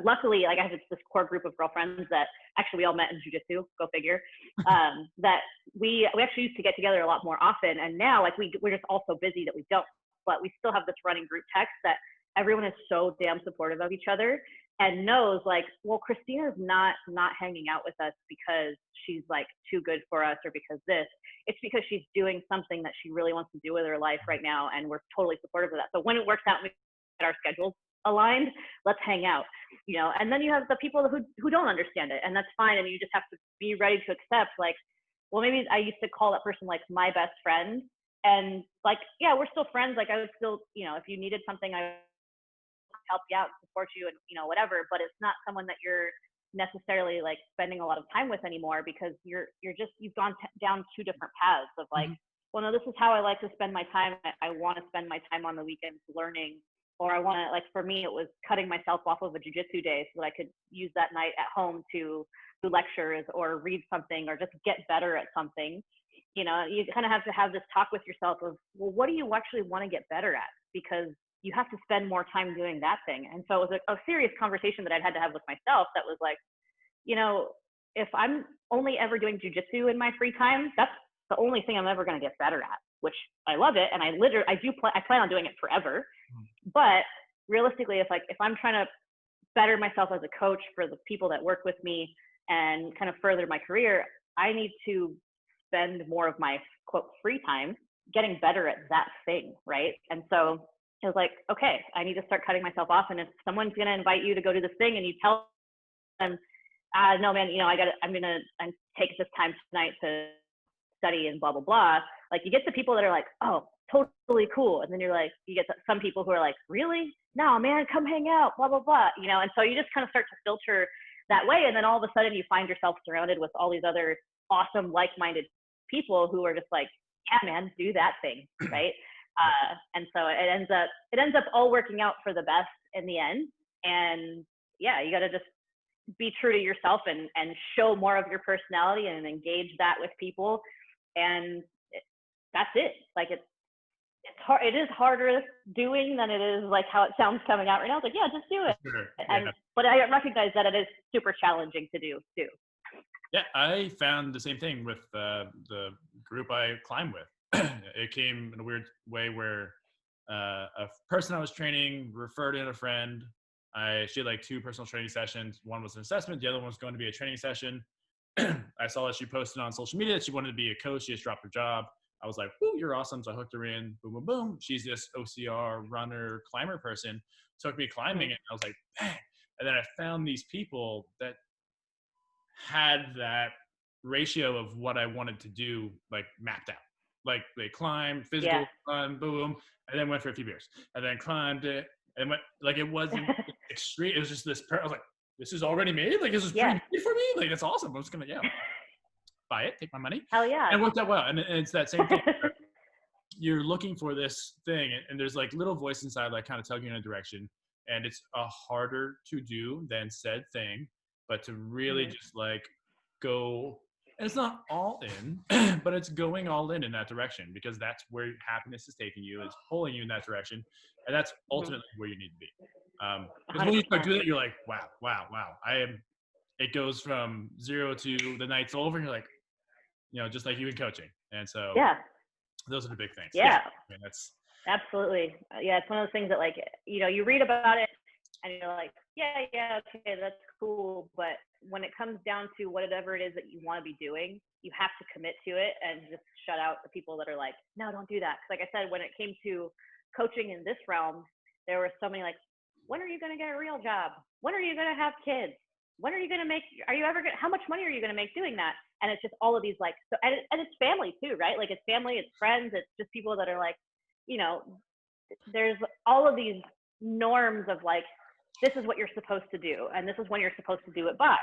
luckily, like I have this core group of girlfriends that actually we all met in jiu-jitsu, go figure, that we actually used to get together a lot more often. And now like we're just all so busy that we don't, but we still have this running group text that everyone is so damn supportive of each other and knows like, well, Christina's not hanging out with us because she's like too good for us or because it's because she's doing something that she really wants to do with her life right now. And we're totally supportive of that. So when it works out, we get our schedules aligned, let's hang out, and then you have the people who don't understand it, and that's fine. And you just have to be ready to accept like, well, maybe I used to call that person like my best friend, and like, yeah, we're still friends. Like I would still, if you needed something, I would help you out and support you and, whatever, but it's not someone that you're necessarily like spending a lot of time with anymore because you've gone down two different paths of like, well, no, this is how I like to spend my time. I want to spend my time on the weekends learning, or I want to, like, for me, it was cutting myself off of a jiu-jitsu day so that I could use that night at home to do lectures or read something or just get better at something. You kind of have to have this talk with yourself of, well, what do you actually want to get better at? Because you have to spend more time doing that thing. And so it was a serious conversation that I had to have with myself that was like, if I'm only ever doing jiu-jitsu in my free time, that's the only thing I'm ever going to get better at, which I love it. And I plan on doing it forever. But realistically, if I'm trying to better myself as a coach for the people that work with me and kind of further my career, I need to spend more of my quote free time getting better at that thing. Right. And so it was like, okay, I need to start cutting myself off. And if someone's going to invite you to go to this thing and you tell them, no, man, I'm going to take this time tonight to study and blah, blah, blah. Like you get the people that are like, oh, totally cool. And then you're like, you get some people who are like, really? No, man, come hang out, blah, blah, blah. And so you just kind of start to filter that way. And then all of a sudden you find yourself surrounded with all these other awesome, like-minded people who are just like, yeah, man, do that thing. Right. And so it ends up all working out for the best in the end. And yeah, you got to just be true to yourself and show more of your personality and engage that with people. And that's it. Like it's hard. It is harder doing than it is like how it sounds coming out right now. It's like, yeah, just do it. Sure. And but I recognize that it is super challenging to do too. Yeah, I found the same thing with the group I climb with. It came in a weird way where a person I was training referred in a friend. She had like 2 personal training sessions. One was an assessment. The other one was going to be a training session. I saw that she posted on social media that she wanted to be a coach. She just dropped her job. I was like, "Ooh, you're awesome." So I hooked her in. Boom, boom, boom. She's this OCR runner, climber person. Took me climbing, and I was like, "Bang!" And then I found these people that had that ratio of what I wanted to do like mapped out. Like they climbed, physical, climb, boom, and then went for a few beers, and then climbed it, and went like it wasn't extreme. It was just this. I was like, "This is already made. Like this is pretty made for me. Like it's awesome. I'm just gonna buy it, take my money." Hell yeah! And it worked out well. And it's that same thing. You're looking for this thing, and there's like little voice inside like kind of tugging you in a direction, and it's harder to do than said thing, but to really just like go, and it's not all in, but it's going all in that direction, because that's where happiness is taking you. It's pulling you in that direction, and that's ultimately where you need to be. Because when you start doing it, you're like, wow. It goes from 0 to the night's over, and you're like, just like you in coaching. And so those are the big things. Yeah. I mean, that's absolutely. Yeah. It's one of those things that like, you read about it and you're like, yeah, okay, that's cool. But when it comes down to whatever it is that you want to be doing, you have to commit to it and just shut out the people that are like, no, don't do that. 'Cause like I said, when it came to coaching in this realm, there were so many like, when are you going to get a real job? When are you going to have kids? When are you going to make, how much money are you going to make doing that? And it's just all of these like, so, and it's family too, right? Like it's family, it's friends, it's just people that are like, there's all of these norms of like, this is what you're supposed to do. And this is when you're supposed to do it by.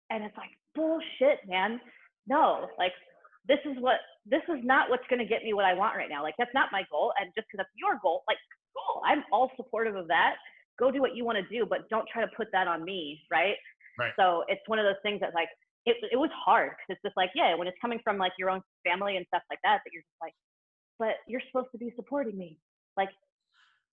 And it's like, bullshit, man. No, like, this is not what's going to get me what I want right now. Like, that's not my goal. And just because that's your goal, like, cool, I'm all supportive of that. Go do what you want to do, but don't try to put that on me. Right. So it's one of those things that like, it was hard because it's just like, yeah, when it's coming from like your own family and stuff like that you're just like, but you're supposed to be supporting me. Like,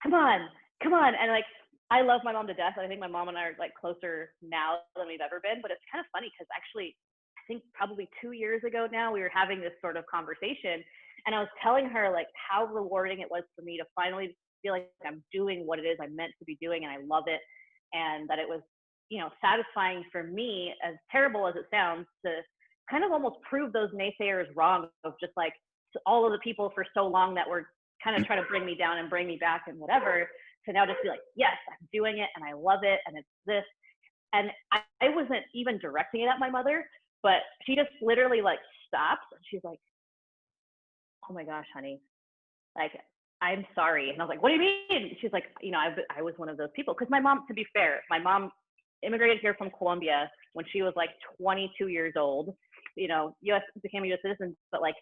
come on. And like, I love my mom to death. I think my mom and I are like closer now than we've ever been, but it's kind of funny because actually, I think probably 2 years ago now, we were having this sort of conversation and I was telling her like how rewarding it was for me to finally feel like I'm doing what it is I'm meant to be doing. And I love it. And that it was, satisfying for me, as terrible as it sounds, to kind of almost prove those naysayers wrong of just like all of the people for so long that were kind of trying to bring me down and bring me back and whatever, to now just be like, yes, I'm doing it and I love it and it's this. And I wasn't even directing it at my mother, but she just literally like stops and she's like, oh my gosh, honey, like, I'm sorry. And I was like, what do you mean? She's like, I was one of those people. Because my mom, to be fair, my mom immigrated here from Colombia when she was like 22 years old, became a U.S. citizen, but like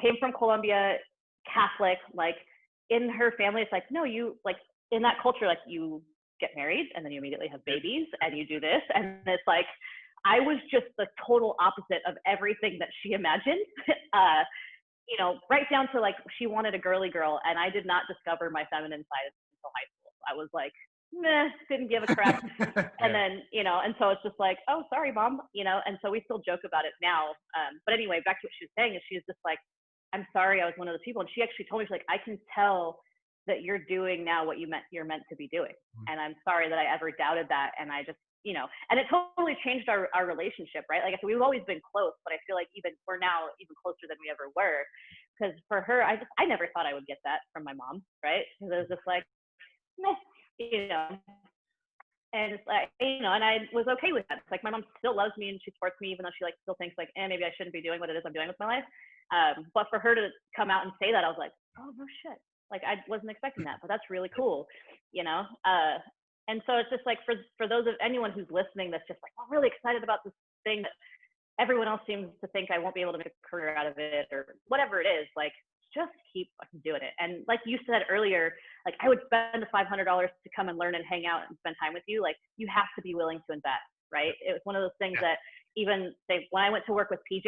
came from Colombia, Catholic, like in her family, it's like, no, you like in that culture, like you get married and then you immediately have babies and you do this. And it's like, I was just the total opposite of everything that she imagined. Right down to like, she wanted a girly girl and I did not discover my feminine side until high school. I was like, meh, didn't give a crap. And then, and so it's just like, oh, sorry, mom, and so we still joke about it now. But anyway, back to what she was saying is she's just like, I'm sorry, I was one of those people. And she actually told me, she's like, I can tell that you're doing now what you're meant to be doing. And I'm sorry that I ever doubted that. And I just, and it totally changed our relationship, right? Like I said, we've always been close, but I feel like we're now even closer than we ever were. Because for her, I never thought I would get that from my mom, right? Because I was just like, meh, And it's like, and I was okay with that. It's like my mom still loves me and she supports me, even though she like still thinks like, maybe I shouldn't be doing what it is I'm doing with my life. But for her to come out and say that, I was like, oh no shit. Like I wasn't expecting that, but that's really cool, you know. And so it's just like for those of anyone who's listening that's just like, I'm really excited about this thing that everyone else seems to think I won't be able to make a career out of it or whatever it is, like just keep fucking doing it. And like you said earlier, like I would spend the $500 to come and learn and hang out and spend time with you. Like you have to be willing to invest, right? It was one of those things that even when I went to work with PJ,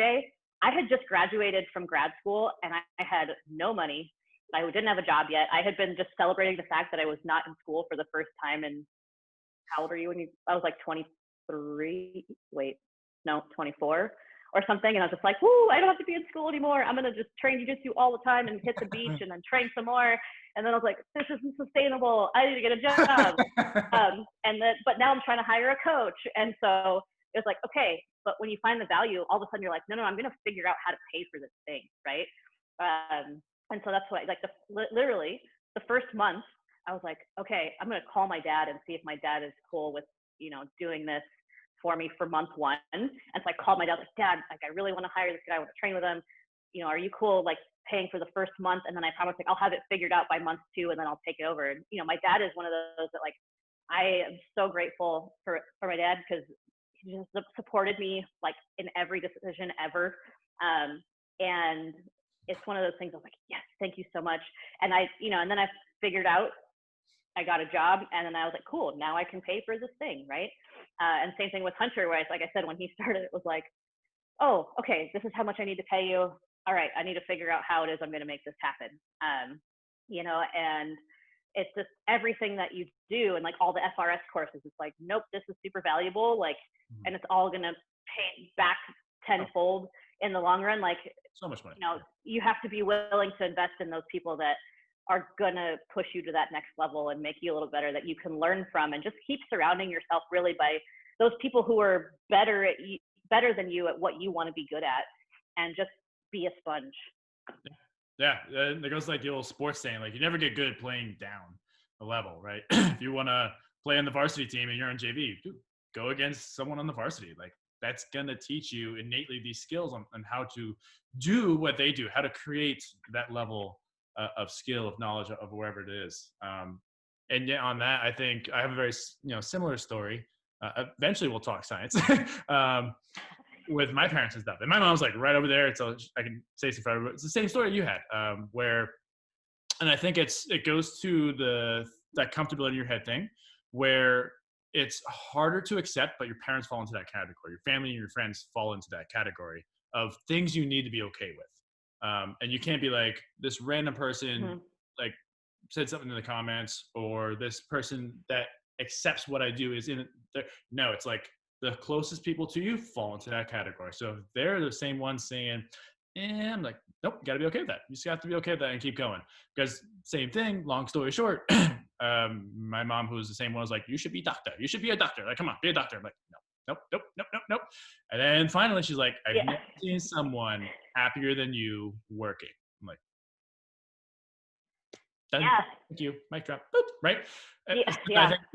I had just graduated from grad school and I had no money. I didn't have a job yet. I had been just celebrating the fact that I was not in school for the first time in, how old are you I was like 23, wait, no, 24 or something. And I was just like, woo, I don't have to be in school anymore. I'm going to just train jiu-jitsu all the time and hit the beach and then train some more. And then I was like, this isn't sustainable. I need to get a job. But now I'm trying to hire a coach. And so it was like, okay, but when you find the value, all of a sudden you're like, no, I'm going to figure out how to pay for this thing. Right. And so that's why, like, literally the first month, I was like, okay, I'm going to call my dad and see if my dad is cool with, doing this for me for month one. And so I called my dad, like, Dad, like, I really want to hire this guy. I want to train with him. Are you cool, like, paying for the first month? And then I promised, like, I'll have it figured out by month 2 and then I'll take it over. And, my dad is one of those that, like, I am so grateful for my dad because he just supported me, like, in every decision ever. And it's one of those things I was like, yes, thank you so much. And and then I figured out, I got a job, and then I was like, cool, now I can pay for this thing, right? And same thing with Hunter, where like I said, when he started, it was like, oh, okay, this is how much I need to pay you. All right, I need to figure out how it is I'm going to make this happen. And it's just everything that you do, and like all the FRS courses, it's like, nope, this is super valuable, like, and it's all going to pay back tenfold in the long run. Like, so much money. You have to be willing to invest in those people that are going to push you to that next level and make you a little better, that you can learn from, and just keep surrounding yourself really by those people who are better than you at what you want to be good at, and just be a sponge. Yeah. There goes like the old sports saying, like, you never get good at playing down a level, right? If you want to play on the varsity team and you're on JV, go against someone on the varsity. Like, that's going to teach you innately these skills on how to do what they do, how to create that level of skill, of knowledge, of wherever it is. And yeah, on that, I think I have a very, similar story. Eventually we'll talk science with my parents and stuff. And my mom's like right over there. So I can say some forever, but it's the same story you had, and I think it goes to that comfortability in your head thing, where it's harder to accept, but your parents fall into that category. Your family and your friends fall into that category of things you need to be okay with. And you can't be like, this random person like said something in the comments, or this person that accepts what I do is in there. No, it's like the closest people to you fall into that category. So if they're the same ones saying, I'm like, nope, you gotta be okay with that. You just have to be okay with that and keep going. Because same thing, long story short, my mom, who was the same one, was like, you should be doctor. You should be a doctor. Like, come on, be a doctor. I'm like, nope. And then finally she's like, I've never seen someone happier than you working. I'm like, thank you, mic drop, boop, right? I think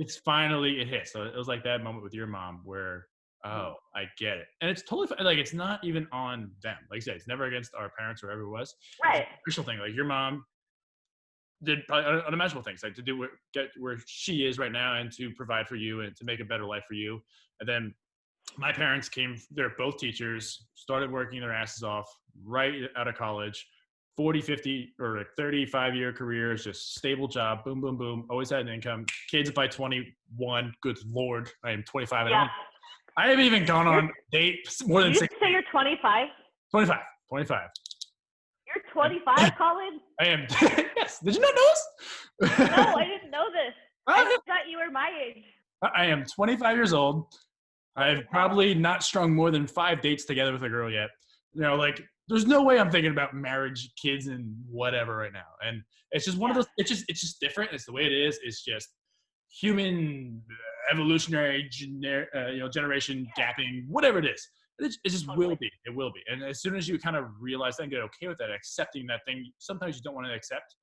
it hit. So it was like that moment with your mom where, oh, I get it. And it's totally fine. Like, it's not even on them. Like I said, it's never against our parents or whoever it was. Right. It's a crucial thing. Like, your mom did unimaginable things, like to do get where she is right now, and to provide for you and to make a better life for you. And then my parents they're both teachers, started working their asses off right out of college, 40, 50, or like 35-year careers, just stable job, boom, boom, boom, always had an income. Kids by 21, good Lord, I am 25. Yeah. I haven't even gone on dates more than 6. Did you say you're 25? 25. You're 25, Colin? I am. Yes. Did you not know this? No, I didn't know this. I thought you were my age. I am 25 years old. I've probably not strung more than 5 dates together with a girl yet. Like, there's no way I'm thinking about marriage, kids, and whatever right now. And it's just one of those. It's just different. It's the way it is. It's just human evolutionary, generation gapping, whatever it is. It just will be. It will be. And as soon as you kind of realize that and get okay with that, accepting that thing, sometimes you don't want to accept,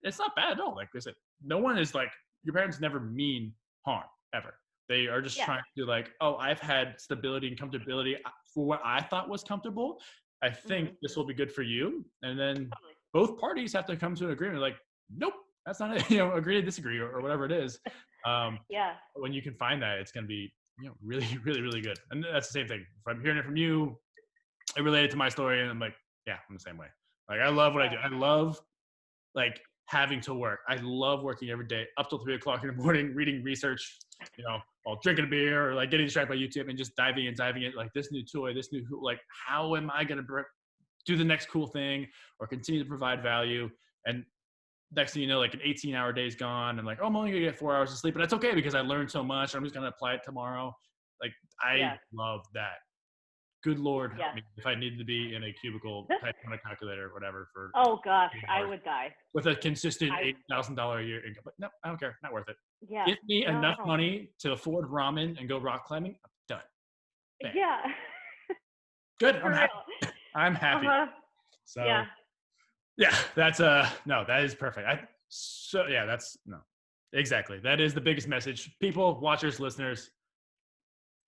it's not bad at all. Like I said, no one is like, your parents never mean harm, ever. They are just Yeah. trying to like, oh, I've had stability and comfortability for what I thought was comfortable. I think Hmm. this will be good for you. And then Totally. both parties have to come to an agreement. Like, nope, that's not it. Agree to disagree or whatever it is. Um, Yeah. when you can find that, it's going to be really, really, really good. And that's the same thing. If I'm hearing it from you, it related to my story, and I'm like, yeah, I'm the same way. Like, I love what I Yeah. do. I love like having to work. I love working every day up till 3 o'clock in the morning, reading research, while drinking a beer or like getting distracted by YouTube and just diving in, like this new toy, this new, like, how am I going to do the next cool thing or continue to provide value? And next thing you know, like an 18-hour day is gone. And like, oh, I'm only going to get 4 hours of sleep, but that's okay because I learned so much. I'm just going to apply it tomorrow. Like, I Yeah. love that. Good Lord help Yeah. me if I needed to be in a cubicle typing on a calculator or whatever for Oh gosh, 8 I hours would die. with a consistent I $80,000 a year income. But no, I don't care. Not worth it. Yeah. Give me enough No. money to afford ramen and go rock climbing. I'm done. Bam. Yeah. Good. I'm For happy. real. I'm happy. Uh-huh. So Yeah. yeah, that's no, that is perfect. That's no. Exactly. That is the biggest message. People, watchers, listeners,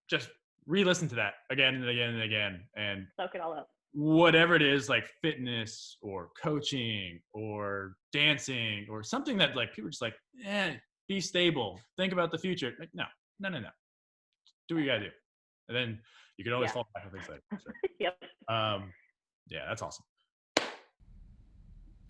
just re-listen to that again and again and again. And Soak it all up. whatever it is, like fitness or coaching or dancing or something that like people are just like, be stable, think about the future. Like, no, do what you gotta do, and then you can always Yeah. fall back on things later. Sure. Yep. Yeah, that's awesome.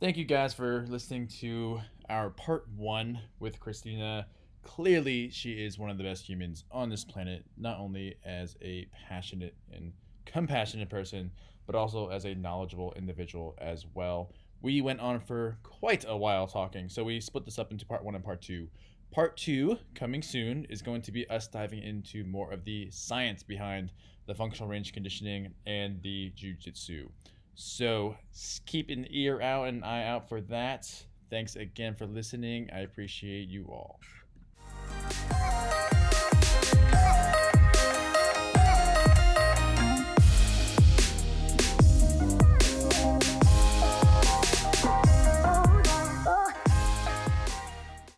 Thank you guys for listening to our part one with Christina. Clearly, she is one of the best humans on this planet, not only as a passionate and compassionate person, but also as a knowledgeable individual as well. We went on for quite a while talking, so we split this up into part one and part two. Part two, coming soon, is going to be us diving into more of the science behind the functional range conditioning and the jujitsu. So keep an ear out and an eye out for that. Thanks again for listening. I appreciate you all.